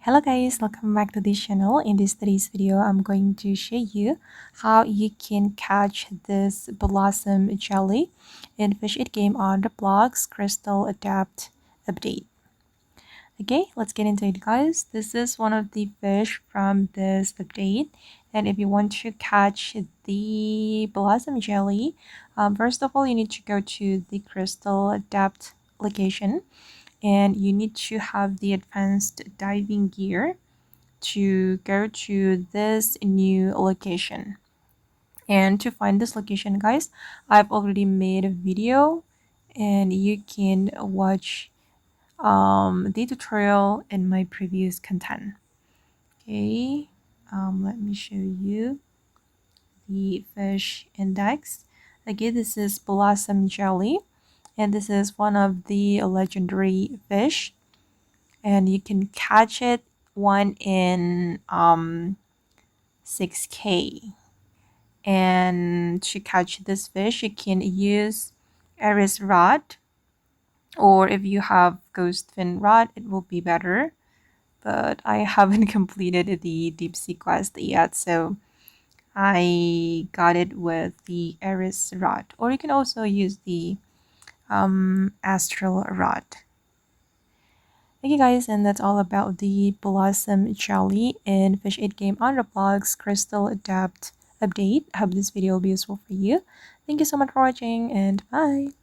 Hello guys, welcome back to this channel. In today's video, I'm going to show you how you can catch this blossom jelly in Fish It game on Roblox Crystal Adapt update. Okay, let's get into it guys. This is one of the fish from this update, and if you want to catch the blossom jelly, first of all you need to go to the Crystal Adapt location, and you need to have the advanced diving gear to go to this new location. And to find this location guys, I've already made a video and you can watch the tutorial in my previous content. Okay, let me show you the fish index. Okay, this is blossom jelly, and this is one of the legendary fish, and you can catch it one in 6K. And to catch this fish, you can use Aerys rod, or if you have ghost fin rod, it will be better. But I haven't completed the deep sea quest yet, so I got it with the Aerys rod, or you can also use the Astral rod. Okay guys, and that's all about the blossom jelly in Fish It game on Roblox Crystal Adapt update. I hope this video will be useful for you. Thank you so much for watching, and bye.